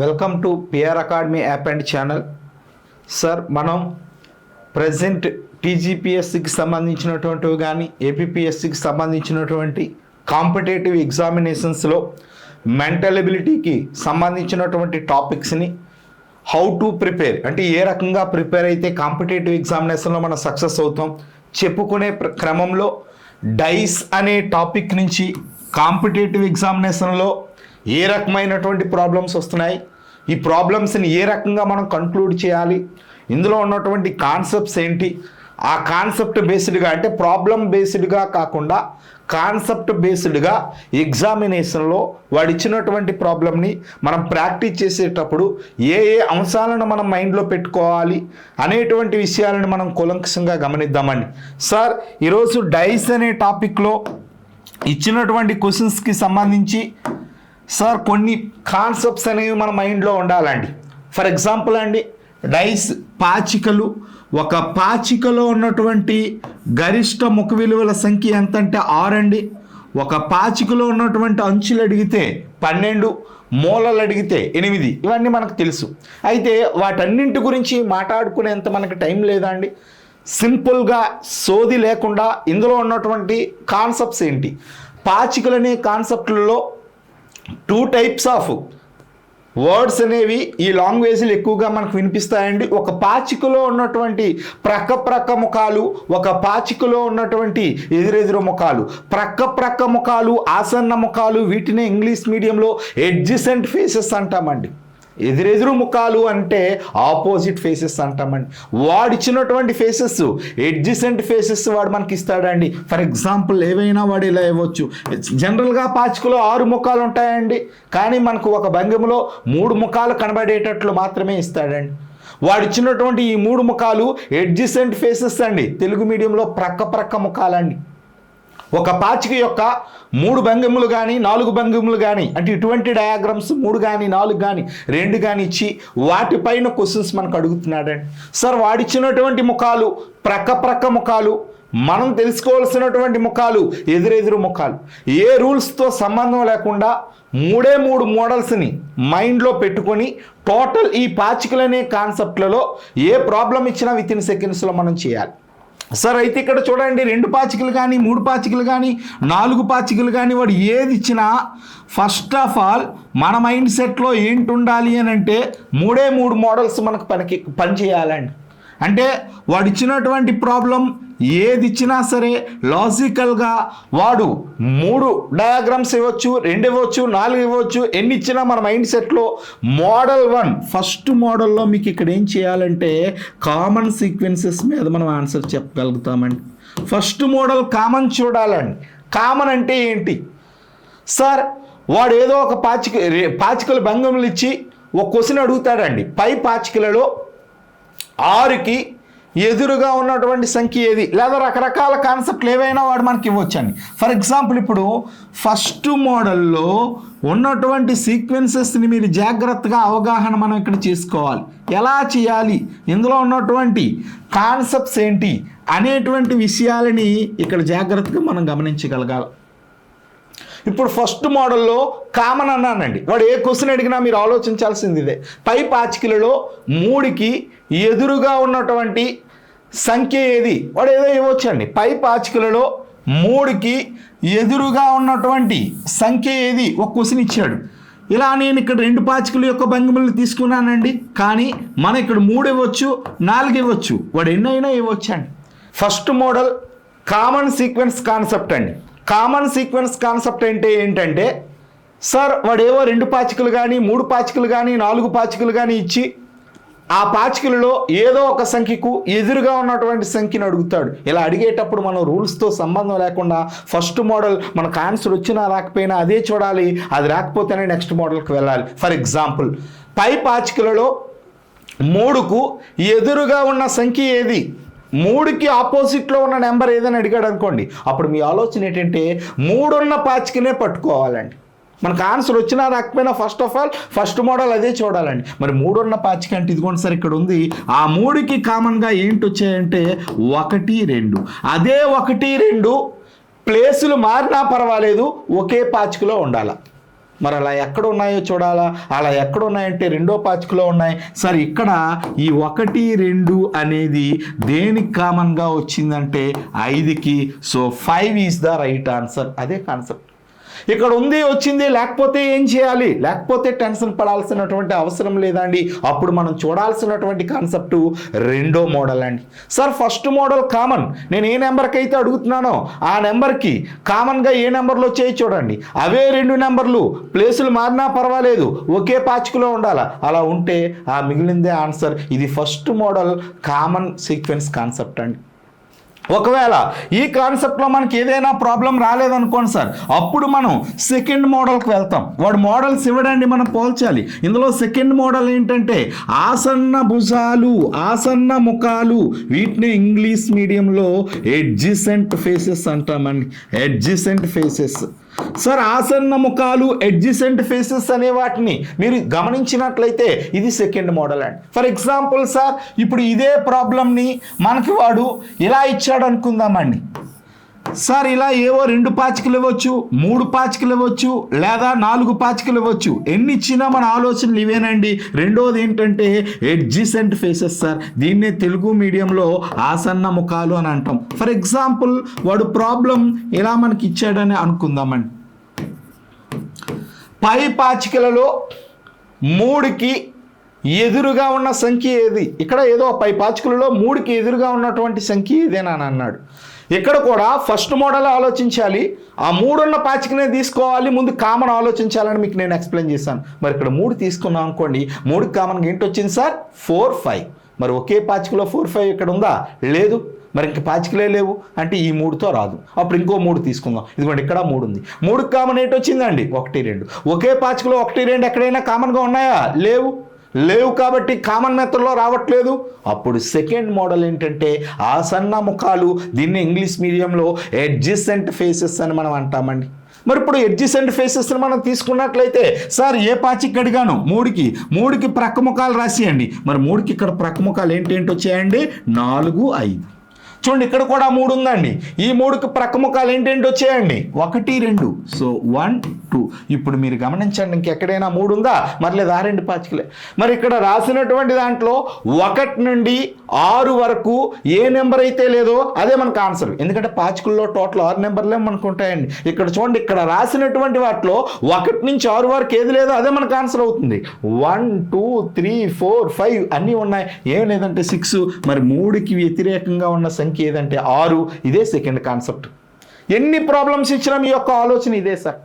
Welcome to PR academy app and channel. Sir, మనం present టీజీపీఎస్సికి సంబంధించినటువంటివి కానీ ఏపీపీఎస్సికి సంబంధించినటువంటి కాంపిటేటివ్ ఎగ్జామినేషన్స్లో మెంటల్ ఎబిలిటీకి సంబంధించినటువంటి టాపిక్స్ని హౌ టు ప్రిపేర్ అంటే ఏ రకంగా ప్రిపేర్ అయితే కాంపిటేటివ్ ఎగ్జామినేషన్లో మనం సక్సెస్ అవుతాం చెప్పుకునే క్రమంలో డైస్ అనే టాపిక్ నుంచి కాంపిటేటివ్ ఎగ్జామినేషన్లో ఏ రకమైనటువంటి ప్రాబ్లమ్స్ వస్తున్నాయి, ఈ ప్రాబ్లమ్స్ని ఏ రకంగా మనం కంక్లూడ్ చేయాలి, ఇందులో ఉన్నటువంటి కాన్సెప్ట్స్ ఏంటి, ఆ కాన్సెప్ట్ బేస్డ్గా అంటే ప్రాబ్లం బేస్డ్గా కాకుండా కాన్సెప్ట్ బేస్డ్గా ఎగ్జామినేషన్లో వాడు ఇచ్చినటువంటి ప్రాబ్లమ్ని మనం ప్రాక్టీస్ చేసేటప్పుడు ఏ ఏ అంశాలను మనం మైండ్లో పెట్టుకోవాలి అనేటువంటి విషయాలను మనం కూలంకషంగా గమనిద్దామండి. సార్, ఈరోజు డైస్ అనే టాపిక్లో ఇచ్చినటువంటి క్వశ్చన్స్కి సంబంధించి సార్ కొన్ని కాన్సెప్ట్స్ అనేవి మన మైండ్లో ఉండాలండి. ఫర్ ఎగ్జాంపుల్ అండి, డైస్ పాచికలు, ఒక పాచికలో ఉన్నటువంటి గరిష్ట ముఖ విలువల సంఖ్య ఎంత అంటే 6 అండి. ఒక పాచికలో ఉన్నటువంటి అంచులు అడిగితే 12, మూలలు అడిగితే 8. ఇవన్నీ మనకు తెలుసు. అయితే వాటన్నింటి గురించి మాట్లాడుకునేంత మనకు టైం లేదా అండి. సింపుల్గా సోది లేకుండా ఇందులో ఉన్నటువంటి కాన్సెప్ట్స్ ఏంటి, పాచికలు అనే కాన్సెప్ట్లలో 2 టైప్స్ ఆఫ్ వర్డ్స్ అనేవి ఈ లాంగ్వేజ్లు ఎక్కువగా మనకు వినిపిస్తాయండి. ఒక పాచికలో ఉన్నటువంటి ప్రక్క ముఖాలు, ఒక పాచికలో ఉన్నటువంటి ఎదురెదురు ముఖాలు, ప్రక్క ముఖాలు, ఆసన్న ముఖాలు, వీటినే ఇంగ్లీష్ మీడియంలో ఎడ్జసెంట్ ఫేసెస్ అంటామండి. ఎదురెదురు ముఖాలు అంటే ఆపోజిట్ ఫేసెస్ అంటామండి. వాడిచ్చినటువంటి ఫేసెస్ ఎడ్జసెంట్ ఫేసెస్ వాడు మనకి ఇస్తాడండి. ఫర్ ఎగ్జాంపుల్ ఏవైనా వాడు ఇలా ఇవ్వచ్చు. జనరల్గా పాచికలో 6 ముఖాలు ఉంటాయండి, కానీ మనకు ఒక భంగిమలో 3 ముఖాలు కనబడేటట్లు మాత్రమే ఇస్తాడండి. వాడిచ్చినటువంటి ఈ 3 ముఖాలు ఎడ్జసెంట్ ఫేసెస్ అండి. తెలుగు మీడియంలో ప్రక్క ముఖాలండి. ఒక పాచిక యొక్క 3 భంగిములు కానీ 4 భంగిములు కానీ అంటే ఇటువంటి డయాగ్రామ్స్ 3 కానీ 4 కానీ 2 కానీ ఇచ్చి వాటిపైన క్వశ్చన్స్ మనకు అడుగుతున్నాడండి. సార్, వాడిచ్చినటువంటి ముఖాలు ప్రక్క ముఖాలు, మనం తెలుసుకోవాల్సినటువంటి ముఖాలు ఎదురెదురు ముఖాలు. ఏ రూల్స్తో సంబంధం లేకుండా 3 మోడల్స్ని మైండ్లో పెట్టుకొని టోటల్ ఈ పాచికలనే కాన్సెప్ట్లలో ఏ ప్రాబ్లం ఇచ్చినా విత్ ఇన్ సెకండ్స్లో మనం చేయాలి. సార్, అయితే ఇక్కడ చూడండి, 2 పాచికలు కానీ 3 పాచికలు కానీ 4 పాచికలు కానీ వాడు ఏది ఇచ్చినా ఫస్ట్ ఆఫ్ ఆల్ మన మైండ్ సెట్లో ఏంటి ఉండాలి అని అంటే 3 మోడల్స్ మనకు పని చేయాలండి. అంటే వాడు ఇచ్చినటువంటి ప్రాబ్లం ఏది ఇచ్చినా సరే లాజికల్గా వాడు 3 డయాగ్రామ్స్ ఇవ్వచ్చు, 2 ఇవ్వచ్చు, 4 ఇవ్వచ్చు, ఎన్ని ఇచ్చినా మన మైండ్ సెట్లో మోడల్ 1 ఫస్ట్ మోడల్లో మీకు ఇక్కడ ఏం చేయాలంటే కామన్ సీక్వెన్సెస్ మీద మనం ఆన్సర్ చెప్పగలుగుతామండి. ఫస్ట్ మోడల్ కామన్ చూడాలండి. కామన్ అంటే ఏంటి సార్, వాడు ఏదో ఒక పాచికల భంగములు ఇచ్చి ఒక క్వశ్చన్ అడుగుతాడండి. పై పాచికలలో 6కి ఎదురుగా ఉన్నటువంటి సంఖ్య ఏది, లేదా రకరకాల కాన్సెప్ట్లు ఏవైనా వాడు మనకి ఇవ్వచ్చండి. ఫర్ ఎగ్జాంపుల్ ఇప్పుడు ఫస్ట్ మోడల్లో ఉన్నటువంటి సీక్వెన్సెస్ని మీరు జాగ్రత్తగా అవగాహన మనం ఇక్కడ చేసుకోవాలి. ఎలా చేయాలి, ఇందులో ఉన్నటువంటి కాన్సెప్ట్స్ ఏంటి అనేటువంటి విషయాలని ఇక్కడ జాగ్రత్తగా మనం గమనించగలగాలి. ఇప్పుడు ఫస్ట్ మోడల్లో కామన్ అన్నానండి. వాడు ఏ క్వశ్చన్ అడిగినా మీరు ఆలోచించాల్సింది ఇదే. పై పాచికలలో 3కి ఎదురుగా ఉన్నటువంటి సంఖ్య ఏది, వాడు ఏదో ఇవ్వచ్చండి. పై పాచికలలో 3కి ఎదురుగా ఉన్నటువంటి సంఖ్య ఏది ఒక క్వశ్చన్ ఇచ్చాడు. ఇలా నేను ఇక్కడ 2 పాచికల యొక్క భంగిమలు తీసుకున్నానండి, కానీ మనం ఇక్కడ 3 ఇవ్వచ్చు, 4 ఇవ్వచ్చు, వాడు ఎన్నైనా ఇవ్వచ్చు అండి. First model common sequence concept అండి. కామన్ సీక్వెన్స్ కాన్సెప్ట్ అంటే ఏంటంటే సార్, వాడేవో 2 పాచికలు కానీ 3 పాచికలు కానీ 4 పాచికలు కానీ ఇచ్చి ఆ పాచికలలో ఏదో ఒక సంఖ్యకు ఎదురుగా ఉన్నటువంటి సంఖ్యను అడుగుతాడు. ఇలా అడిగేటప్పుడు మనం రూల్స్తో సంబంధం లేకుండా ఫస్ట్ మోడల్ మనకు ఆన్సర్ వచ్చినా రాకపోయినా అదే చూడాలి, అది రాకపోతేనే నెక్స్ట్ మోడల్కి వెళ్ళాలి. ఫర్ ఎగ్జాంపుల్, పై పాచికలలో 3కు ఎదురుగా ఉన్న సంఖ్య ఏది, 3కి ఆపోజిట్లో ఉన్న నెంబర్ ఏదని అడిగాడు అనుకోండి, అప్పుడు మీ ఆలోచన ఏంటంటే 3 ఉన్న పాచికనే పట్టుకోవాలండి. మనకు ఆన్సర్ వచ్చినా రాకపోయినా first of all first model అదే చూడాలండి. మరి 3 ఉన్న పాచిక అంటే ఇదిగోండి సార్ ఇక్కడ ఉంది. ఆ 3కి కామన్గా ఏంటి వచ్చాయంటే 1, 2. అదే 1, 2 ప్లేసులు మారినా పర్వాలేదు, ఒకే పాచికలో ఉండాలి. మరి అలా ఎక్కడ ఉన్నాయో చూడాలా. అలా ఎక్కడ ఉన్నాయంటే రెండో పాచికలో ఉన్నాయి. సార్ ఇక్కడ ఈ 1, 2 అనేది దేనికి కామన్గా వచ్చిందంటే 5కి. So 5 is the right answer. అదే కాన్సెప్ట్ ఇక్కడ ఉంది, వచ్చింది. లేకపోతే ఏం చేయాలి? లేకపోతే టెన్షన్ పడాల్సినటువంటి అవసరం లేదండి. అప్పుడు మనం చూడాల్సినటువంటి కాన్సెప్ట్ రెండో మోడల్ అండి. సార్ ఫస్ట్ మోడల్ కామన్, నేను ఏ నెంబర్కి అయితే అడుగుతున్నానో ఆ నెంబర్కి కామన్గా ఏ నెంబర్లు వచ్చాయి చూడండి. అవే 2 నెంబర్లు, ప్లేసులు మారినా పర్వాలేదు, ఒకే పాచికలో ఉండాలి. అలా ఉంటే ఆ మిగిలిందే ఆన్సర్. ఇది first model common sequence concept అండి. ఒకవేళ ఈ కాన్సెప్ట్లో మనకి ఏదైనా ప్రాబ్లం రాలేదనుకోండి సార్, అప్పుడు మనం సెకండ్ మోడల్కి వెళ్తాం. వాడు మోడల్స్ ఇవ్వడండి, మనం పోల్చాలి. ఇందులో సెకండ్ మోడల్ ఏంటంటే ఆసన్న భుజాలు, ఆసన్న ముఖాలు. వీటిని ఇంగ్లీష్ మీడియంలో ఎడ్జిసెంట్ ఫేసెస్ అంటామండి. Adjacent faces. సార్ ఆసన్న ముఖాలు, ఎడ్జిసెంట్ ఫేసెస్ అనే వాటిని మీరు గమనించినట్లయితే ఇది సెకండ్ మోడల్ అండి. ఫర్ ఎగ్జాంపుల్ సార్, ఇప్పుడు ఇదే ప్రాబ్లమ్ని మనకి వాడు ఇలా ఇచ్చాడు అనుకుందామండి. సార్ ఇలా ఏవో 2 పాచికలు ఇవ్వచ్చు, 3 పాచికలు ఇవ్వచ్చు, లేదా 4 పాచికలు ఇవ్వచ్చు. ఎన్ని ఇచ్చినా మన ఆలోచనలు ఇవేనండి. రెండోది ఏంటంటే ఎడ్జిసెంట్ ఫేసెస్ సార్. దీన్నే తెలుగు మీడియంలో ఆసన్న ముఖాలు అని అంటాం. ఫర్ ఎగ్జాంపుల్ వాడు ప్రాబ్లం ఇలా మనకి ఇచ్చాడని అనుకుందామండి. పై పాచికలలో 3కి ఎదురుగా ఉన్న సంఖ్య ఏది? ఇక్కడ ఏదో పై పాచికలలో 3కి ఎదురుగా ఉన్నటువంటి సంఖ్య ఏదేనా అని అన్నాడు. ఇక్కడ కూడా ఫస్ట్ మోడల్ ఆలోచించాలి, ఆ 3 ఉన్న పాచికనే తీసుకోవాలి, ముందు కామన్ ఆలోచించాలని మీకు నేను ఎక్స్ప్లెయిన్ చేశాను. మరి ఇక్కడ 3 తీసుకున్నాం అనుకోండి, 3కి కామన్గా ఏంటి వచ్చింది సార్? 4, 5. మరి ఒకే పాచికలో 4, 5 ఇక్కడ ఉందా? లేదు. మరి ఇంక పాచికలే లేవు అంటే ఈ 3తో రాదు. అప్పుడు ఇంకో 3 తీసుకుందాం. ఇదిగోండి ఇక్కడ 3 ఉంది. 3కి కామన్ ఏంటి వచ్చిందండి? 1, 2. ఒకే పాచికలో 1, 2 ఎక్కడైనా కామన్గా ఉన్నాయా? లేవు కాబట్టి కామన్ మెథడ్లో రావట్లేదు. అప్పుడు సెకండ్ మోడల్ ఏంటంటే ఆసన్న ముఖాలు. దీన్ని ఇంగ్లీష్ మీడియంలో ఎడ్జిసెంట్ ఫేసెస్ అని మనం అంటామండి. మరి ఇప్పుడు ఎడ్జిసెంట్ ఫేసెస్ని మనం తీసుకున్నట్లయితే సార్ ఏ పాచిక అడిగాను? 3కి ప్రక్క ముఖాలు రాసియండి. మరి 3కి ఇక్కడ ప్రక్క ముఖాలు ఏంటి వచ్చాయండి? 4, 5. చూడండి ఇక్కడ కూడా 3 ఉందండి. ఈ 3కి ప్రక్క ముఖాలు ఏంటేంటి వచ్చాయండి? 1, 2. సో 1, 2. ఇప్పుడు మీరు గమనించండి, ఇంకెక్కడైనా 3 ఉందా? మరి లేదు, 2 పాచికలే. మరి ఇక్కడ రాసినటువంటి దాంట్లో 1 నుండి 6 వరకు ఏ నెంబర్ అయితే లేదో అదే మనకు ఆన్సర్. ఎందుకంటే పాచికల్లో టోటల్ 6 నెంబర్లే మనకు ఉంటాయండి. ఇక్కడ చూడండి, ఇక్కడ రాసినటువంటి వాటిలో 1 నుంచి 6 వరకు ఏది లేదో అదే మనకు ఆన్సర్ అవుతుంది. 1, 2, 3, 4, 5 అన్నీ ఉన్నాయి. ఏం లేదంటే 6. మరి 3కి వ్యతిరేకంగా ఉన్న సంఖ్య ఏదంటే 6. ఇదే సెకండ్ కాన్సెప్ట్. ఎన్ని ప్రాబ్లమ్స్ ఇచ్చినా మీ యొక్క ఆలోచన ఇదే సార్.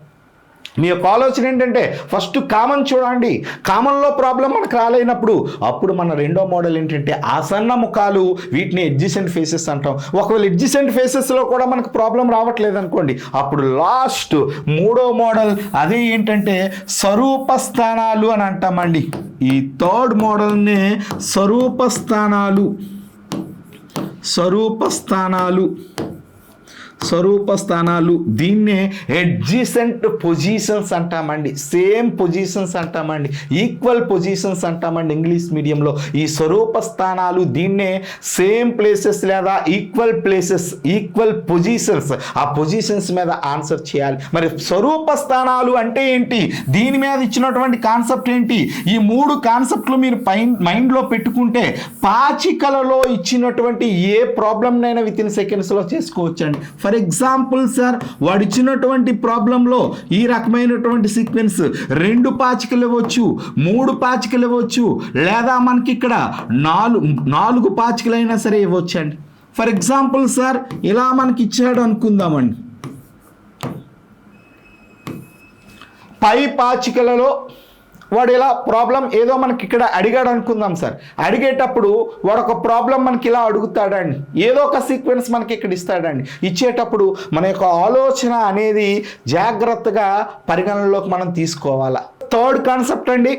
మీ యొక్క ఆలోచన ఏంటంటే ఫస్ట్ కామన్ చూడండి. కామన్లో ప్రాబ్లం మనకు రాలేనప్పుడు అప్పుడు మన రెండో మోడల్ ఏంటంటే ఆసన్న ముఖాలు. వీటిని ఎడ్జిసెంట్ ఫేసెస్ అంటాం. ఒకవేళ ఎడ్జిసెంట్ ఫేసెస్లో కూడా మనకు ప్రాబ్లం రావట్లేదు అనుకోండి, అప్పుడు లాస్ట్ 3వ మోడల్ అదే ఏంటంటే స్వరూప స్థానాలు అని అంటామండి. ఈ థర్డ్ మోడల్నే స్వరూప స్థానాలు. దీన్నే ఎడ్జిసెంట్ పొజిషన్స్ అంటామండి. సేమ్ పొజిషన్స్ అంటామండి, ఈక్వల్ పొజిషన్స్ అంటామండి ఇంగ్లీష్ మీడియంలో. ఈ స్వరూప స్థానాలు దీన్నే సేమ్ ప్లేసెస్ లేదా ఈక్వల్ ప్లేసెస్, ఈక్వల్ పొజిషన్స్. ఆ పొజిషన్స్ మీద ఆన్సర్ చేయాలి. మరి స్వరూప స్థానాలు అంటే ఏంటి? దీని మీద ఇచ్చినటువంటి కాన్సెప్ట్ ఏంటి? ఈ 3 కాన్సెప్ట్లు మీరు మైండ్లో పెట్టుకుంటే పాచికలలో ఇచ్చినటువంటి ఏ ప్రాబ్లంనైనా విత్ ఇన్ సెకండ్స్లో చేసుకోవచ్చండి. ఫర్ ఎగ్జాంపుల్ సార్, వాడు ఇచ్చినటువంటి ప్రాబ్లంలో ఈ రకమైనటువంటి సీక్వెన్స్ 2 పాచికలు ఇవ్వచ్చు, 3 పాచికలు ఇవ్వచ్చు, లేదా మనకి ఇక్కడ 4 పాచికలైనా సరే ఇవ్వచ్చండి. ఫర్ ఎగ్జాంపుల్ సార్ ఇలా మనకి ఇచ్చాడు అనుకుందామండి. పై పాచికలలో వాడు ఇలా ప్రాబ్లం ఏదో మనకి ఇక్కడ అడిగాడు అనుకుందాం సార్. అడిగేటప్పుడు వాడు ఒక ప్రాబ్లం మనకి ఇలా అడుగుతాడండి, ఏదో ఒక సీక్వెన్స్ మనకి ఇక్కడ ఇస్తాడండి. ఇచ్చేటప్పుడు మన యొక్క ఆలోచన అనేది జాగ్రత్తగా పరిగణనలోకి మనం తీసుకోవాలా. థర్డ్ కాన్సెప్ట్ అండి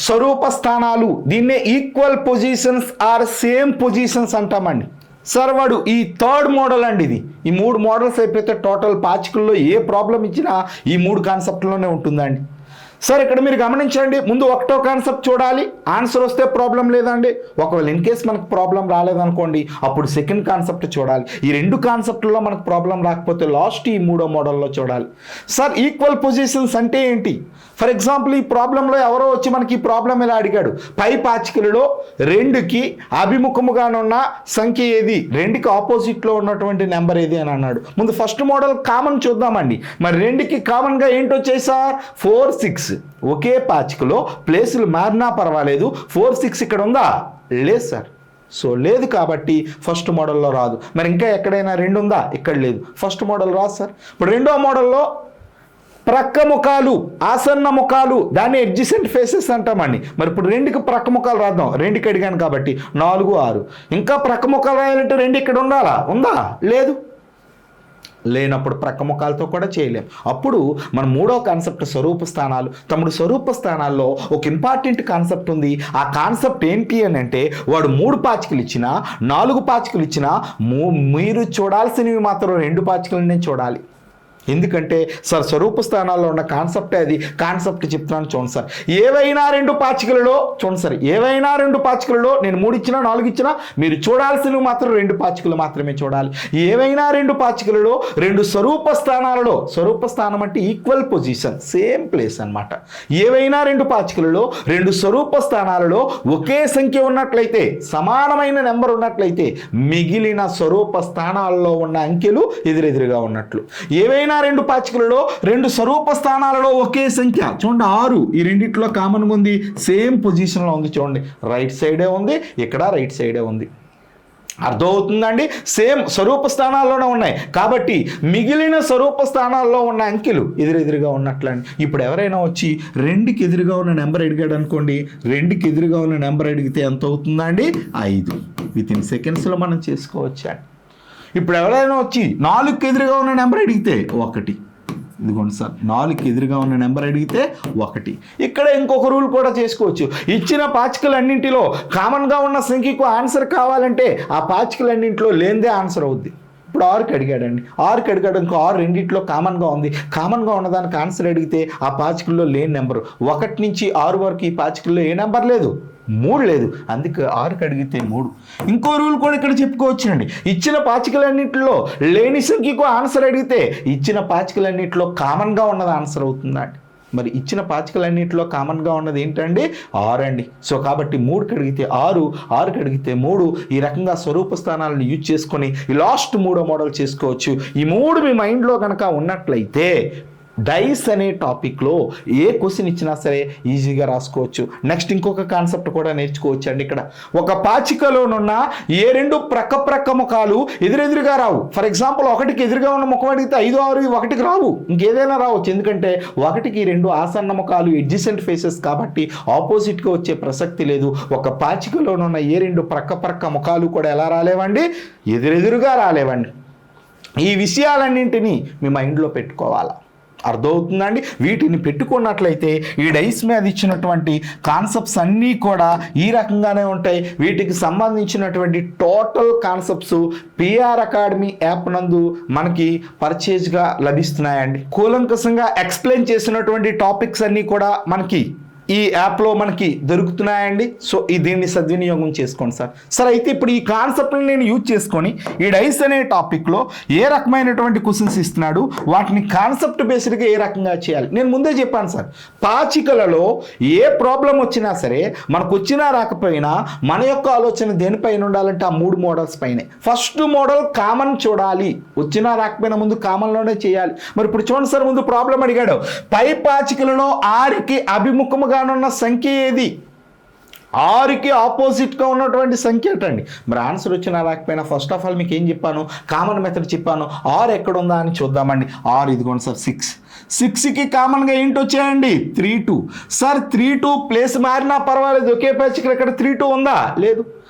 స్వరూప స్థానాలు. దీన్నే equal positions are same positions అంటామండి. సార్ వాడు ఈ థర్డ్ మోడల్ అండి. ఈ 3 మోడల్స్ అయిపోతే టోటల్ పాచికల్లో ఏ ప్రాబ్లం ఇచ్చినా ఈ 3 కాన్సెప్ట్లోనే ఉంటుందండి. సార్ ఇక్కడ మీరు గమనించండి, ముందు ఒకటో కాన్సెప్ట్ చూడాలి, ఆన్సర్ వస్తే ప్రాబ్లం లేదండి. ఒకవేళ ఇన్ కేస్ మనకు ప్రాబ్లం రాలేదనుకోండి, అప్పుడు సెకండ్ కాన్సెప్ట్ చూడాలి. ఈ రెండు కాన్సెప్ట్లో మనకు ప్రాబ్లం రాకపోతే లాస్ట్ ఈ మూడో మోడల్లో చూడాలి. సార్ ఈక్వల్ పొజిషన్స్ అంటే ఏంటి? ఫర్ ఎగ్జాంపుల్ ఈ ప్రాబ్లంలో ఎవరో వచ్చి మనకి ఈ ప్రాబ్లం ఇలా అడిగాడు, పై పాచికలలో రెండుకి అభిముఖముగానున్న సంఖ్య ఏది, రెండుకి ఆపోజిట్లో ఉన్నటువంటి నెంబర్ ఏది అని అన్నాడు. ముందు ఫస్ట్ మోడల్ కామన్ చూద్దామండి. మరి రెండుకి కామన్గా ఏంటి వచ్చాయి సార్? 4, 6. ఒకే పాచికలో ప్లేసులు మారినా పర్వాలేదు, 4, 6 ఇక్కడ ఉందా? లేదు సార్. సో లేదు కాబట్టి ఫస్ట్ మోడల్లో రాదు. మరి ఇంకా ఎక్కడైనా 2 ఉందా? ఇక్కడ లేదు. ఫస్ట్ మోడల్ రాదు సార్. ఇప్పుడు రెండో మోడల్లో ప్రక్క ముఖాలు, ఆసన్న ముఖాలు, దాన్ని ఎడ్జసెంట్ ఫేసెస్ అంటామండి. మరి ఇప్పుడు రెండుకి ప్రక్క ముఖాలు రాద్దాం. రెండుకి అడిగాను కాబట్టి 4, 6. ఇంకా ప్రక్క ముఖాలు రాయాలంటే 2 ఇక్కడ ఉండాలా? ఉందా? లేదు. లేనప్పుడు ప్రక్క ముఖాలతో కూడా చేయలేం. అప్పుడు మన మూడో కాన్సెప్ట్ స్వరూప స్థానాలు. తమ్ముడు స్వరూప స్థానాల్లో ఒక ఇంపార్టెంట్ కాన్సెప్ట్ ఉంది. ఆ కాన్సెప్ట్ ఏంటి అని అంటే, వాడు 3 పాచికలు ఇచ్చినా 4 పాచికలు ఇచ్చినా మీరు చూడాల్సినవి మాత్రం 2 పాచికలనే చూడాలి. ఎందుకంటే సార్ స్వరూప స్థానాల్లో ఉన్న కాన్సెప్టే అది. కాన్సెప్ట్ చెప్తున్నాను చూడండి సార్. ఏవైనా 2 పాచికలలో చూడండి సార్, ఏవైనా 2 పాచికలలో నేను 3 ఇచ్చినా 4 ఇచ్చినా మీరు చూడాల్సినవి మాత్రం 2 పాచికలు మాత్రమే చూడాలి. ఏవైనా 2 పాచికలలో 2 స్వరూప స్థానాలలో, స్వరూప స్థానం అంటే ఈక్వల్ పొజిషన్, సేమ్ ప్లేస్ అనమాట. ఏవైనా 2 పాచికలలో 2 స్వరూప స్థానాలలో ఒకే సంఖ్య ఉన్నట్లయితే, సమానమైన నెంబర్ ఉన్నట్లయితే, మిగిలిన స్వరూప స్థానాలలో ఉన్న అంకెలు ఎదురెదురుగా ఉన్నట్లు. ఏవైనా 2 పాచికలలో 2 స్వరూప స్థానాలలో ఒకే సంఖ్య చూడండి 6, ఈ రెండిట్లో కామన్గా ఉంది, సేమ్ పొజిషన్లో ఉంది. చూడండి రైట్ సైడే ఉంది, ఇక్కడ రైట్ సైడే ఉంది. అర్థమవుతుందండి? సేమ్ స్వరూప స్థానాల్లోనే ఉన్నాయి కాబట్టి మిగిలిన స్వరూప స్థానాల్లో ఉన్న అంకెలు ఎదురెదురుగా ఉన్నట్లండి. ఇప్పుడు ఎవరైనా వచ్చి 2కి ఎదురుగా ఉన్న నెంబర్ అడిగాడు అనుకోండి, 2కి ఎదురుగా ఉన్న నెంబర్ అడిగితే ఎంత అవుతుందండి? 5. వితిన్ సెకండ్స్లో మనం చేసుకోవచ్చా? ఇప్పుడు ఎవరైనా వచ్చి 4కి ఎదురుగా ఉన్న నెంబర్ అడిగితే 1. ఇదిగోండి సార్, 4కి ఎదురుగా ఉన్న నెంబర్ అడిగితే 1. ఇక్కడ ఇంకొక రూల్ కూడా చేసుకోవచ్చు. ఇచ్చిన పాచికలన్నింటిలో కామన్గా ఉన్న సంఖ్యకు ఆన్సర్ కావాలంటే ఆ పాచికలన్నింటిలో లేనిదే ఆన్సర్ అవుద్ది. ఇప్పుడు 6కి అడిగాడండి, 6కి అడిగాడు ఇంకో 6 రెండిట్లో కామన్గా ఉంది. కామన్గా ఉన్నదానికి ఆన్సర్ అడిగితే ఆ పాచికల్లో లేని నెంబరు 1 నుంచి 6 వరకు ఈ పాచికల్లో ఏ నెంబర్ లేదు? 3 లేదు. అందుకే 6కి అడిగితే 3. ఇంకో రూల్ కూడా ఇక్కడ చెప్పుకోవచ్చునండి. ఇచ్చిన పాచికలన్నింటిలో లేని సంఖ్యకు ఆన్సర్ అడిగితే ఇచ్చిన పాచికలన్నింటిలో కామన్గా ఉన్నది ఆన్సర్ అవుతుందండి. మరి ఇచ్చిన పాచికలన్నింటిలో కామన్గా ఉన్నది ఏంటండి? 6 అండి. సో కాబట్టి 3కి అడిగితే 6, 6కి అడిగితే 3. ఈ రకంగా స్వరూప స్థానాలను యూజ్ చేసుకొని ఈ లాస్ట్ 3వ మోడల్ చేసుకోవచ్చు. ఈ 3 మీ మైండ్లో కనుక ఉన్నట్లయితే డైస్ అనే టాపిక్లో ఏ క్వశ్చన్ ఇచ్చినా సరే ఈజీగా రాసుకోవచ్చు. నెక్స్ట్ ఇంకొక కాన్సెప్ట్ కూడా నేర్చుకోవచ్చు అండి. ఇక్కడ ఒక పాచికలోనున్న ఏ 2 ప్రక్క ముఖాలు ఎదురెదురుగా రావు. ఫర్ ఎగ్జాంపుల్ 1కి ఎదురుగా ఉన్న ముఖం అడిగితే 5, 6 1కి రావు, ఇంకేదైనా రావచ్చు. ఎందుకంటే 1కి 2 ఆసన్న ముఖాలు ఎడ్జసెంట్ ఫేసెస్ కాబట్టి ఆపోజిట్గా వచ్చే ప్రసక్తి లేదు. ఒక పాచికలోనున్న ఏ 2 ప్రక్క ముఖాలు కూడా ఎలా రాలేవండి? ఎదురెదురుగా రాలేవండి. ఈ విషయాలన్నింటినీ మీ మైండ్లో పెట్టుకోవాలా. అర్థమవుతుందండి? వీటిని పెట్టుకున్నట్లయితే ఈ డైస్ మీద ఇచ్చినటువంటి కాన్సెప్ట్స్ అన్నీ కూడా ఈ రకంగానే ఉంటాయి. వీటికి సంబంధించినటువంటి total concepts PR academy app నందు మనకి పర్చేజ్గా లభిస్తున్నాయండి. కూలంకషంగా ఎక్స్ప్లెయిన్ చేసినటువంటి టాపిక్స్ అన్నీ కూడా మనకి ఈ యాప్లో మనకి దొరుకుతున్నాయండి. సో దీన్ని సద్వినియోగం చేసుకోండి సార్. సార్ అయితే ఇప్పుడు ఈ కాన్సెప్ట్ని నేను యూజ్ చేసుకొని ఈ డైస్ అనే టాపిక్లో ఏ రకమైనటువంటి క్వశ్చన్స్ ఇస్తున్నాడు, వాటిని కాన్సెప్ట్ బేస్డ్గా ఏ రకంగా చేయాలి నేను ముందే చెప్పాను సార్. పాచికలలో ఏ ప్రాబ్లం వచ్చినా సరే, మనకు వచ్చినా రాకపోయినా మన యొక్క ఆలోచన దేనిపైన ఉండాలంటే ఆ 3 మోడల్స్ పైనే. ఫస్ట్ మోడల్ కామన్ చూడాలి, వచ్చినా రాకపోయినా ముందు కామన్లోనే చేయాలి. మరి ఇప్పుడు చూడండి సార్, ముందు ప్రాబ్లం అడిగాడు, పై పాచికలలో 6కి అభిముఖముగా ఉన్న సంఖ్య ఏది? 6కి ఆపోజిట్గా ఉన్నటువంటి సంఖ్య ఏంటండి? మరి ఆన్సర్ వచ్చినా రాకపోయినా ఫస్ట్ ఆఫ్ ఆల్ మీకు ఏం చెప్పాను? కామన్ మెథడ్ చెప్పాను. 6 ఎక్కడుందా అని చూద్దామండి. 6 ఇదిగోండి సార్ 6. 6కి కామన్గా ఏంటి వచ్చాయండి? 3, 2. సార్ 3, 2 ప్లేస్ మారినా పర్వాలేదు, ఒకే పాచికలు ఇక్కడ 3, 2 ఉందా? లేదు.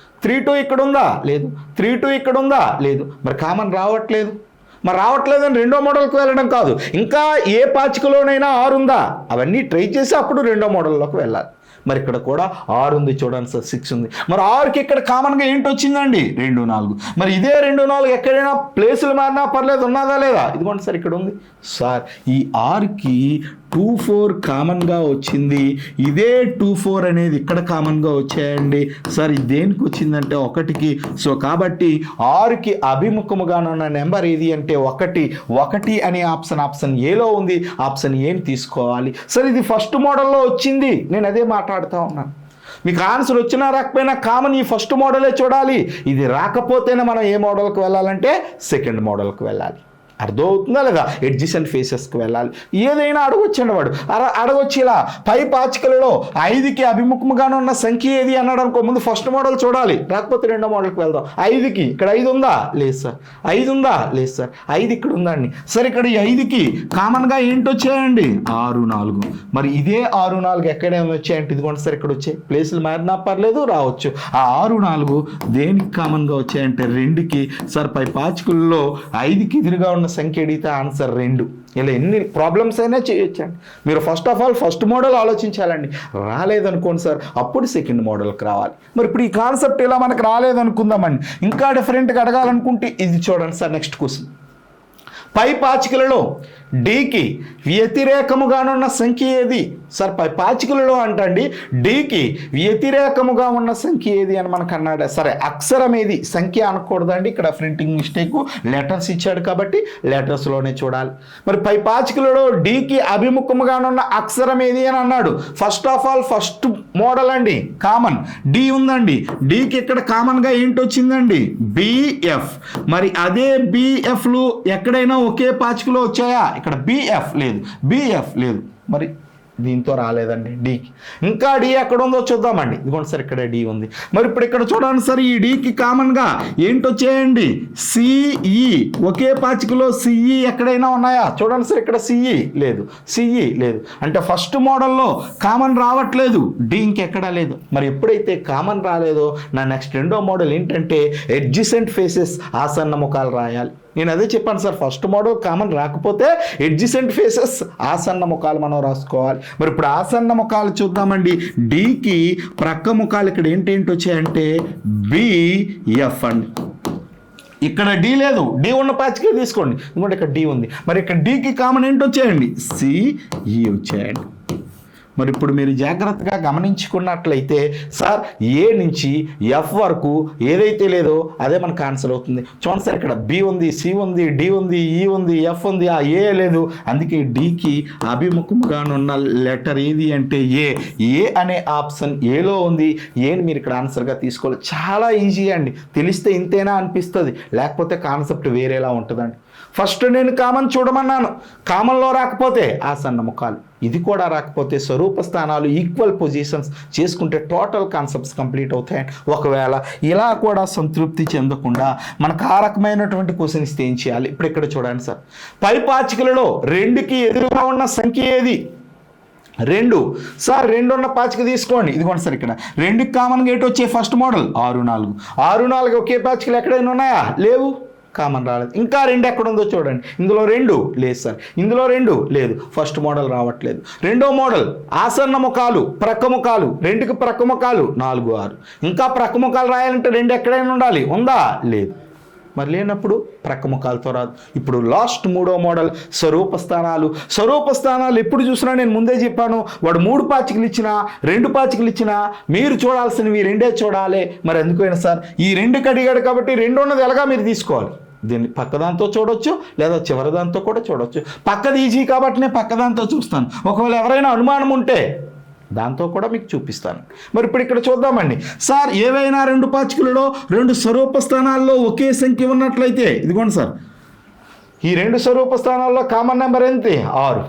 3, 2 ఇక్కడ ఉందా? లేదు. 3, 2 ఇక్కడ ఉందా? లేదు. మరి కామన్ రావట్లేదు. మరి రావట్లేదని రెండో మోడల్కి వెళ్ళడం కాదు, ఇంకా ఏ పాచికలోనైనా 6 ఉందా అవన్నీ ట్రై చేసి అప్పుడు రెండో మోడల్లోకి వెళ్ళాలి. మరి ఇక్కడ కూడా 6 ఉంది చూడండి సార్, 6 ఉంది. మరి 6కి ఇక్కడ కామన్గా ఏంటి వచ్చిందండి? 2 4. మరి ఇదే 2 4 ఎక్కడైనా ప్లేసులు మారినా పర్లేదు, ఉన్నదా లేదా? ఇదిగోండి సార్ ఇక్కడ ఉంది సార్. ఈ 6కి 2 4 కామన్గా వచ్చింది, ఇదే 2 4 అనేది ఇక్కడ కామన్గా వచ్చాయండి సార్. ఇది దేనికి వచ్చిందంటే 1కి. సో కాబట్టి 6కి అభిముఖముగానున్న నెంబర్ ఏది అంటే 1 అనే ఆప్షన్ ఏలో ఉంది. ఆప్షన్ ఏని తీసుకోవాలి సార్. ఇది ఫస్ట్ మోడల్లో వచ్చింది, నేను అదే మాట్లాడుతూ ఉన్నాను. మీకు ఆన్సర్ వచ్చినా రాకపోయినా కామన్ ఈ ఫస్ట్ మోడలే చూడాలి. ఇది రాకపోతేనే మనం ఏ మోడల్కి వెళ్ళాలంటే సెకండ్ మోడల్కి వెళ్ళాలి. అర్థమవుతుందా లేదా? ఎడ్జసెంట్ ఫేసెస్కి వెళ్ళాలి. ఏదైనా అడగొచ్చండి వాడు, అడగొచ్చి ఇలా పై పాచికలలో 5కి అభిముఖంగానే ఉన్న సంఖ్య ఏది అన్నాడు అనుకో, ముందు ఫస్ట్ మోడల్ చూడాలి, రాకపోతే రెండో మోడల్కి వెళ్దాం. 5కి ఇక్కడ 5 ఉందా? లేదు సార్. 5 ఉందా? లేదు సార్. 5 ఇక్కడ ఉందండి. సరే ఇక్కడ ఈ 5కి కామన్గా ఏంటి వచ్చాయండి? 6 4. మరి ఇదే 6 4 ఎక్కడేమి వచ్చాయంటే ఇదిగోండి సార్ ఇక్కడ వచ్చాయి. ప్లేసులు మారినా పర్లేదు, రావచ్చు. ఆ 6 4 దేనికి కామన్గా వచ్చాయంటే 2కి. సార్ పై పాచికల్లో 5కి ఎదురుగా ఉన్న సంఖ్య అడిగితే ఆన్సర్ 2. ఇలా ఎన్ని ప్రాబ్లమ్స్ అయినా చేయొచ్చండి. మీరు first of all first model ఆలోచించాలండి. రాలేదనుకోండి సార్, అప్పుడు సెకండ్ మోడల్కి రావాలి. మరి ఇప్పుడు ఈ కాన్సెప్ట్ ఇలా మనకు రాలేదనుకుందామండి, ఇంకా డిఫరెంట్గా అడగాలనుకుంటే ఇది చూడండి సార్. నెక్స్ట్ క్వశ్చన్, పై పాచికలలో డీకి వ్యతిరేకముగానున్న సంఖ్య ఏది? సార్ పై పాచికలలో అంటండి డీకి వ్యతిరేకముగా ఉన్న సంఖ్య ఏది అని మనకు అన్నాడు. సరే అక్షరం ఏది, సంఖ్య అనకూడదండి, ఇక్కడ ప్రింటింగ్ మిస్టేక్, లెటర్స్ ఇచ్చాడు కాబట్టి లెటర్స్లోనే చూడాలి. మరి పై పాచికలలో డీకి అభిముఖముగానున్న అక్షరం ఏది అని అన్నాడు. First of all first model అండి కామన్ డి ఉందండి. డీకి ఇక్కడ కామన్గా ఏంటి వచ్చిందండి? బిఎఫ్. మరి అదే బిఎఫ్లు ఎక్కడైనా ఒకే పాచికలో వచ్చాయా? ఇక్కడ బిఎఫ్ లేదు. మరి దీంతో రాలేదండి డీకి. ఇంకా డి ఎక్కడ ఉందో చూద్దామండి. ఇదిగోండి సార్ ఇక్కడ డి ఉంది. మరి ఇప్పుడు ఇక్కడ చూడండి సార్, ఈ డీకి కామన్గా ఏంటి వచ్చాయండి? సిఈ. ఒకే పాచికలో సిఈ ఎక్కడైనా ఉన్నాయా? చూడండి సార్ ఇక్కడ సిఈ లేదు. అంటే ఫస్ట్ మోడల్లో కామన్ రావట్లేదు, డి ఇంకెక్కడా లేదు. మరి ఎప్పుడైతే కామన్ రాలేదో నా నెక్స్ట్ రెండో మోడల్ ఏంటంటే ఎడ్జసెంట్ ఫేసెస్, ఆసన్న ముఖాలు రాయాలి. నేను అదే చెప్పాను సార్, ఫస్ట్ మోడల్ కామన్ రాకపోతే ఎడ్జసెంట్ ఫేసెస్, ఆసన్న ముఖాలు మనం రాసుకోవాలి. మరి ఇప్పుడు ఆసన్న ముఖాలు చూద్దామండి. డీకి ప్రక్క ముఖాలు ఇక్కడ ఏంటేంటి వచ్చాయంటే బిఎఫ్ అండి. ఇక్కడ డి లేదు, డి ఉన్న పాచికే తీసుకోండి. ఇంకోటి ఇక్కడ డి ఉంది. మరి ఇక్కడ డీకి కామన్ ఏంటి వచ్చాయండి? సిఈ వచ్చాయండి. మరి ఇప్పుడు మీరు జాగ్రత్తగా గమనించుకున్నట్లయితే సార్ ఏ నుంచి ఎఫ్ వరకు ఏదైతే లేదో అదే మనకు ఆన్సర్ అవుతుంది. చూడండి సార్ ఇక్కడ బి ఉంది, సి ఉంది, డి ఉంది, ఈ ఉంది, ఎఫ్ ఉంది, ఆ ఏ లేదు. అందుకే డికి అభిముఖంగానున్న లెటర్ ఏది అంటే ఏ అనే ఆప్షన్ ఏలో ఉంది. ఏని మీరు ఇక్కడ ఆన్సర్గా తీసుకోవాలి. చాలా ఈజీ అండి, తెలిస్తే ఇంతేనా అనిపిస్తుంది, లేకపోతే కాన్సెప్ట్ వేరేలా ఉంటుందండి. ఫస్ట్ నేను కామన్ చూడమన్నాను, కామన్లో రాకపోతే ఆసన్న ముఖాలు, ఇది కూడా రాకపోతే స్వరూప స్థానాలు, ఈక్వల్ పొజిషన్స్ చేసుకుంటే టోటల్ కాన్సెప్ట్స్ కంప్లీట్ అవుతాయి. ఒకవేళ ఇలా కూడా సంతృప్తి చెందకుండా మనకు ఆ రకమైనటువంటి క్వశ్చన్ ఇస్తే ఏం చేయాలి? ఇప్పుడు ఇక్కడ చూడండి సార్, పై పాచికలలో 2కి ఎదురుగా ఉన్న సంఖ్య ఏది? 2. సార్ 2 ఉన్న పాచిక తీసుకోండి. ఇదిగోండి సార్ ఇక్కడ 2కి కామన్గా ఏంటి వచ్చే ఫస్ట్ మోడల్ 6 4. 6 4 ఒకే పాచికలు ఎక్కడైనా ఉన్నాయా? లేవు, కామన్ రాలేదు. ఇంకా 2 ఎక్కడ ఉందో చూడండి. ఇందులో 2 లేదు సార్, ఇందులో 2 లేదు, ఫస్ట్ మోడల్ రావట్లేదు. రెండో మోడల్ ఆసన్న ముఖాలు, ప్రక్క ముఖాలు, 2కి ప్రక్క ముఖాలు 4 6. ఇంకా ప్రక్క ముఖాలు రాయాలంటే 2 ఎక్కడైనా ఉండాలి, ఉందా? లేదు. మరి లేనప్పుడు ప్రక్క ముఖాలతో రాదు. ఇప్పుడు లాస్ట్ 3వ మోడల్ స్వరూప స్థానాలు ఎప్పుడు చూసినా నేను ముందే చెప్పాను, వాడు 3 పాచికలు ఇచ్చినా 2 పాచికలు ఇచ్చినా మీరు చూడాల్సినవి 2 చూడాలి. మరి ఎందుకైనా సార్ ఈ 2కి అడిగాడు కాబట్టి 2 ఉన్నది ఎలాగా మీరు తీసుకోవాలి. దీన్ని పక్కదాంతో చూడొచ్చు, లేదా చివరి దాంతో కూడా చూడొచ్చు. పక్కది ఈజీ కాబట్టి నేను పక్కదాంతో చూస్తాను. ఒకవేళ ఎవరైనా అనుమానం ఉంటే దాంతో కూడా మీకు చూపిస్తాను. మరి ఇప్పుడు ఇక్కడ చూద్దామండి. సార్ ఏవైనా 2 పాచికలలో 2 స్వరూప స్థానాల్లో ఒకే సంఖ్య ఉన్నట్లయితే ఇదిగోండి సార్, ఈ 2 స్వరూప స్థానాల్లో కామన్ నెంబర్ ఎంత? 6.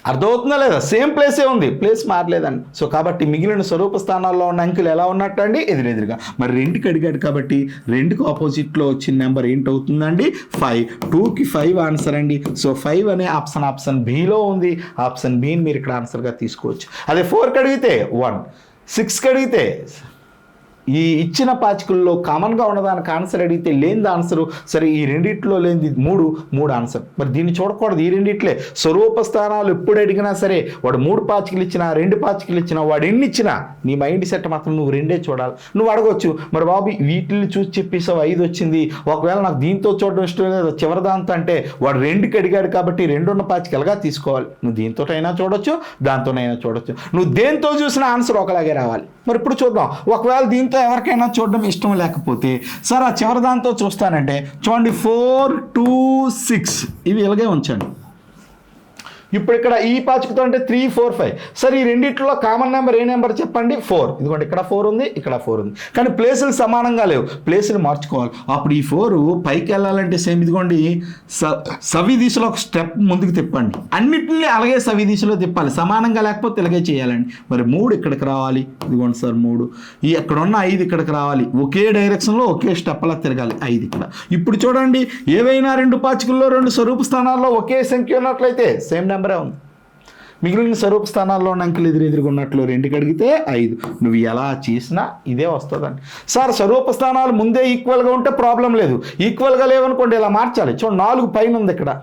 అర్థమవుతుందా లేదా? సేమ్ ప్లేసే ఉంది, ప్లేస్ మారలేదండి. సో కాబట్టి మిగిలిన స్వరూప స్థానాల్లో ఉన్న అంకెలు ఎలా ఉన్నట్టు అండి? ఎదురెదురుగా. మరి 2కి అడిగాడు కాబట్టి 2కి ఆపోజిట్లో వచ్చిన నెంబర్ ఏంటవుతుందండి? 5. 2కి 5 ఆన్సర్ అండి. సో 5 అనే ఆప్షన్ బిలో ఉంది. ఆప్షన్ బిని మీరు ఇక్కడ ఆన్సర్గా తీసుకోవచ్చు. అదే 4కి అడిగితే 1, 6కి అడిగితే ఈ ఇచ్చిన పాచికల్లో కామన్గా ఉన్నదానికి ఆన్సర్ అడిగితే లేనిది ఆన్సరు, సరే ఈ రెండిట్లో లేనిది మూడు ఆన్సర్. మరి దీన్ని చూడకూడదు, ఈ రెండిట్లే స్వరూప స్థానాలు ఎప్పుడు అడిగినా సరే వాడు 3 పాచికలు ఇచ్చినా 2 పాచికలు ఇచ్చినా వాడు ఎన్ని ఇచ్చినా నీ మైండ్ సెట్ మాత్రం నువ్వు 2 చూడాలి. నువ్వు అడగొచ్చు, మరి బాబు వీటిని చూసి చెప్పేసావు 5 వచ్చింది, ఒకవేళ నాకు దీంతో చూడడం ఇష్టం లేదు చివరి దాంతో అంటే వాడు 2కి అడిగాడు కాబట్టి 2 ఉన్న పాచిక ఎలాగా తీసుకోవాలి. నువ్వు దీంతో అయినా చూడొచ్చు, దాంతోనైనా చూడొచ్చు, నువ్వు దేంతో చూసిన ఆన్సర్ ఒకలాగే రావాలి. మరి ఇప్పుడు చూద్దాం, ఒకవేళ దీంతో ఎవరికైనా చూడడం ఇష్టం లేకపోతే సార్ ఆ చివరి దాంతో చూస్తానంటే చూడండి 4, 2, 6 ఇవి ఇలాగే ఉంచండి. ఇప్పుడు ఇక్కడ ఈ పాచికతో అంటే 3, 4, 5. సరే ఈ రెండిట్లో కామన్ నెంబర్ ఏ నెంబర్ చెప్పండి? 4. ఇదిగోండి ఇక్కడ 4 ఉంది, ఇక్కడ 4 ఉంది, కానీ ప్లేసులు సమానంగా లేవు, ప్లేసులు మార్చుకోవాలి. అప్పుడు ఈ 4 పైకి వెళ్ళాలంటే సేమ్ ఇదిగోండి సవి దిశలో ఒక స్టెప్ ముందుకు తిప్పండి. అన్నిటిని అలాగే సవి దిశలో తిప్పాలి, సమానంగా లేకపోతే ఇలాగే చేయాలండి. మరి 3 ఇక్కడికి రావాలి, ఇదిగోండి సార్ 3. ఈ అక్కడ ఉన్న 5 ఇక్కడికి రావాలి, ఒకే డైరెక్షన్లో ఒకే స్టెప్ అలా తిరగాలి 5 ఇక్కడ. ఇప్పుడు చూడండి ఏవైనా 2 పాచికల్లో 2 స్వరూప స్థానాల్లో ఒకే సంఖ్య ఉన్నట్లయితే సేమ్ నెంబరే ఉంది. మిగిలిన స్వరూప స్థానాల్లో ఉన్న అంకెలు ఎదురెదురుగా ఉన్నట్లు 2కి అడిగితే 5. నువ్వు ఎలా చేసినా ఇదే వస్తుందండి. సార్ స్వరూప స్థానాలు ముందే ఈక్వల్గా ఉంటే ప్రాబ్లం లేదు, ఈక్వల్గా లేవనుకోండి ఇలా మార్చాలి. చూడండి 4 పైన ఉంది ఇక్కడ.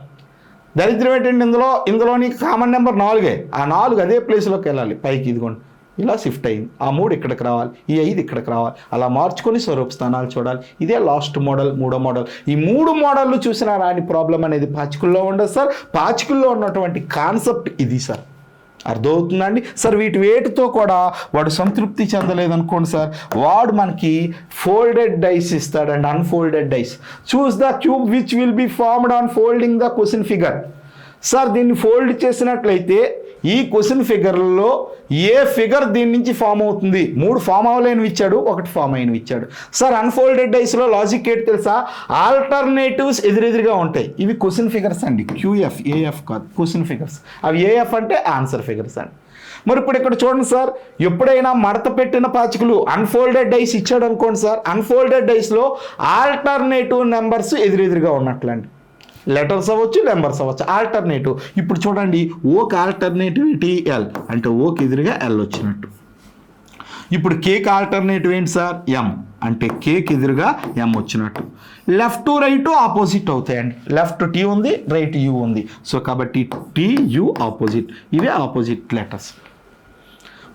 దరిద్రం ఏంటంటే ఇందులోని కామన్ నెంబర్ 4. ఆ 4 అదే ప్లేస్లోకి వెళ్ళాలి పైకి, ఇదిగోండి ఇలా షిఫ్ట్ అయింది. ఆ 3 ఇక్కడికి రావాలి, ఈ 5 ఇక్కడికి రావాలి, అలా మార్చుకొని స్వరూప స్థానాలు చూడాలి. ఇదే లాస్ట్ మోడల్, 3వ మోడల్. ఈ 3 మోడళ్ళు చూసినా రాని ప్రాబ్లం అనేది పాచికల్లో ఉండదు సార్. పాచికల్లో ఉన్నటువంటి కాన్సెప్ట్ ఇది సార్. అర్థమవుతుందండి సార్. వేటితో కూడా వాడు సంతృప్తి చెందలేదనుకోండి సార్, వాడు మనకి ఫోల్డెడ్ డైస్ ఇస్తాడండి, unfolded dice. Choose the cube which will be formed on folding the question figure. Sir దీన్ని ఫోల్డ్ చేసినట్లయితే ఈ క్వశ్చన్ ఫిగర్లో ఏ ఫిగర్ దీని నుంచి ఫామ్ అవుతుంది? 3 ఫామ్ అవ్వలేనివి ఇచ్చాడు, 1 ఫామ్ అయినవి ఇచ్చాడు. సార్ అన్ఫోల్డెడ్ డైస్లో లాజిక్ ఏంటి తెలుసా? ఆల్టర్నేటివ్స్ ఎదురెదురుగా ఉంటాయి. ఇవి క్వశ్చన్ ఫిగర్స్ అండి, QF AF కాదు, క్వశ్చన్ ఫిగర్స్. అవి AF అంటే ఆన్సర్ ఫిగర్స్ అండి. మరి ఇప్పుడు ఇక్కడ చూడండి సార్, ఎప్పుడైనా మడత పెట్టిన పాచికలు అన్ఫోల్డెడ్ డైస్ ఇచ్చాడు అనుకోండి సార్, అన్ఫోల్డెడ్ డైస్లో ఆల్టర్నేటివ్ నెంబర్స్ ఎదురెదురుగా ఉన్నట్లండి. లెటర్స్ అవ్వచ్చు, నెంబర్స్ అవ్వచ్చు, ఆల్టర్నేటివ్. ఇప్పుడు చూడండి ఓకి ఆల్టర్నేటివిటీ L అంటే ఓకి ఎదురుగా L వచ్చినట్టు. ఇప్పుడు కేక్ ఆల్టర్నేటివ్ ఏంటి సార్? M అంటే కేక్ ఎదురుగా M వచ్చినట్టు. లెఫ్ట్ రైట్ ఆపోజిట్ అవుతాయండి. లెఫ్ట్ T ఉంది, రైట్ U ఉంది. సో కాబట్టి TU ఆపోజిట్, ఇవే ఆపోజిట్ లెటర్స్.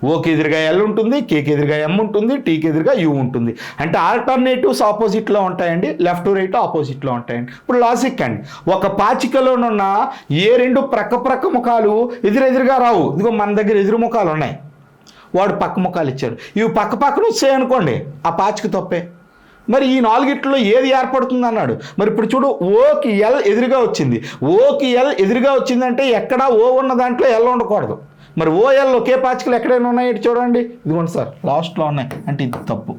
ఓకి ఎదురుగా L ఉంటుంది, కేకి ఎదురుగా M ఉంటుంది, టీకి ఎదురుగా U ఉంటుంది. అంటే ఆల్టర్నేటివ్స్ ఆపోజిట్లో ఉంటాయండి, లెఫ్ట్ రైట్ ఆపోజిట్లో ఉంటాయండి. ఇప్పుడు లాజిక్ అండి, ఒక పాచికలోనున్న ఏ 2 ప్రక్క ముఖాలు ఎదురెదురుగా రావు. ఇదిగో మన దగ్గర ఎదురు ముఖాలు ఉన్నాయి, వాడు పక్క ముఖాలు ఇచ్చారు, ఇవి పక్కన వచ్చాయనుకోండి ఆ పాచిక తప్పే. మరి ఈ 4గిట్లో ఏది ఏర్పడుతుంది అన్నాడు. మరి ఇప్పుడు చూడు ఓకి L ఎదురుగా వచ్చింది, ఓకి L ఎదురుగా వచ్చిందంటే ఎక్కడ ఓ ఉన్న దాంట్లో L ఉండకూడదు. మరి OL ఒకే పాచికలు ఎక్కడైనా ఉన్నాయి చూడండి, ఇదిగోండి సార్ లాస్ట్లో ఉన్నాయి, అంటే ఇది తప్పు.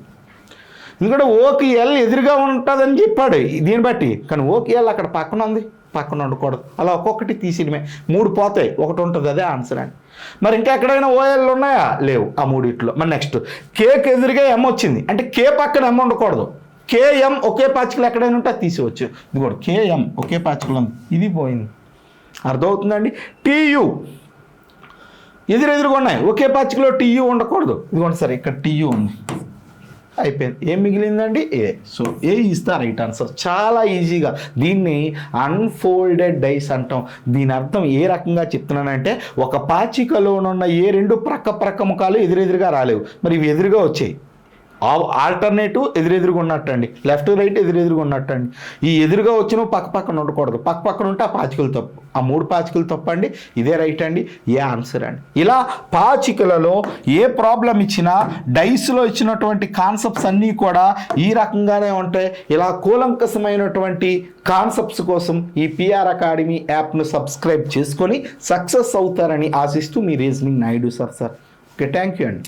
ఎందుకంటే ఓకి L ఎదురుగా ఉంటుందని చెప్పాడు దీన్ని బట్టి, కానీ ఓకి L అక్కడ పక్కన ఉంది, పక్కన ఉండకూడదు. అలా ఒక్కొక్కటి తీసిడమే, 3 పోతాయి, 1 ఉంటుంది, అదే ఆన్సర్ అండి. మరి ఇంకా ఎక్కడైనా OL ఉన్నాయా? లేవు ఆ 3ట్లో. మరి నెక్స్ట్ కేక్ ఎదురుగా M వచ్చింది అంటే కే పక్కన M ఉండకూడదు. KM ఒకే పాచికలు ఎక్కడైనా ఉంటే అది తీసివచ్చు. ఇది కూడా KM ఒకే పాచికలు ఉంది, ఇది పోయింది. అర్థమవుతుందండి. TU ఎదురుగా ఉన్నాయి, ఒకే పాచికలో TU ఉండకూడదు. ఇదిగోండి సార్ ఇక్కడ TU ఉంది, అయిపోయింది. ఏం మిగిలిందండి? A. So A is the right answer. చాలా ఈజీగా దీన్ని అన్ఫోల్డెడ్ డైస్ అంటాం. దీని అర్థం ఏ రకంగా చెప్తున్నానంటే, ఒక పాచికలోనున్న ఏ 2 ప్రక్క ముఖాలు ఎదురెదురుగా రాలేవు, మరి ఇవి ఎదురుగా వచ్చాయి. ఆల్టర్నేటివ్ ఎదురెదురుగా ఉన్నట్టండి, లెఫ్ట్ రైట్ ఎదురెదురుగా ఉన్నట్టండి. ఈ ఎదురుగా వచ్చిన పక్కన ఉండకూడదు, పక్కన ఉంటే ఆ పాచికలు తప్పు, ఆ 3 పాచికలు తప్పండి, ఇదే రైట్ అండి, ఏ ఆన్సర్ అండి. ఇలా పాచికలలో ఏ ప్రాబ్లం ఇచ్చినా డైస్లో ఇచ్చినటువంటి కాన్సెప్ట్స్ అన్నీ కూడా ఈ రకంగానే ఉంటాయి. ఇలా కూలంకషమైనటువంటి కాన్సెప్ట్స్ కోసం ఈ PR అకాడమీ యాప్ను సబ్స్క్రైబ్ చేసుకొని సక్సెస్ అవుతారని ఆశిస్తూ మీ reasoning Naidu sir. Okay, thank you అండి.